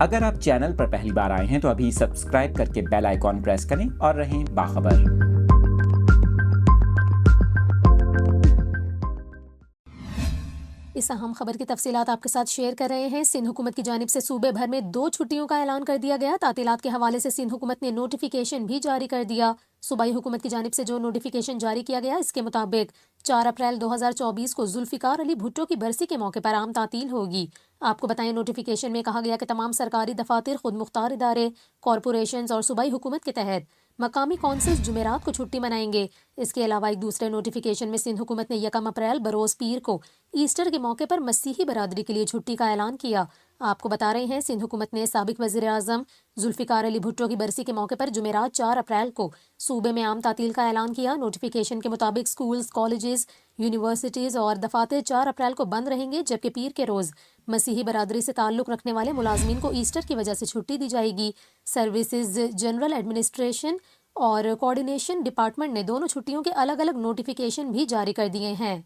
اگر آپ چینل پر پہلی بار آئے ہیں تو ابھی سبسکرائب کر کے بیل آئیکن پریس کریں اور رہیں باخبر۔ اس اہم خبر کی تفصیلات آپ کے ساتھ شیئر کر رہے ہیں۔ سندھ حکومت کی جانب سے صوبے بھر میں 2 چھٹیوں کا اعلان کر دیا گیا۔ تعطیلات کے حوالے سے سندھ حکومت نے نوٹیفیکیشن بھی جاری کر دیا۔ صوبائی حکومت کی جانب سے جو نوٹیفیکیشن جاری کیا گیا، اس کے مطابق 4 اپریل 2024 کو ذوالفقار علی بھٹو کی برسی کے موقع پر عام تعطیل ہوگی۔ آپ کو بتائیں، نوٹیفیکیشن میں کہا گیا کہ تمام سرکاری دفاتر، خود مختار ادارے، کارپوریشنز اور صوبائی حکومت کے تحت مقامی کونسلز جمعرات کو چھٹی منائیں گے۔ اس کے علاوہ ایک دوسرے نوٹیفیکیشن میں سندھ حکومت نے 1 اپریل بروز پیر کو ایسٹر کے موقع پر مسیحی برادری کے لیے چھٹی کا اعلان کیا۔ آپ کو بتا رہے ہیں، سندھ حکومت نے سابق وزیر اعظم ذوالفقار علی بھٹو کی برسی کے موقع پر جمعرات 4 اپریل کو صوبے میں عام تعطیل کا اعلان کیا۔ نوٹیفیکیشن کے مطابق سکولز، کالجز، یونیورسٹیز اور دفاتر 4 اپریل کو بند رہیں گے، جبکہ پیر کے روز مسیحی برادری سے تعلق رکھنے والے ملازمین کو ایسٹر کی وجہ سے چھٹی دی جائے گی۔ سروسز جنرل ایڈمنسٹریشن اور کوارڈینیشن ڈپارٹمنٹ نے دونوں چھٹیوں کے الگ الگ نوٹیفیکیشن بھی جاری کر دیے ہیں۔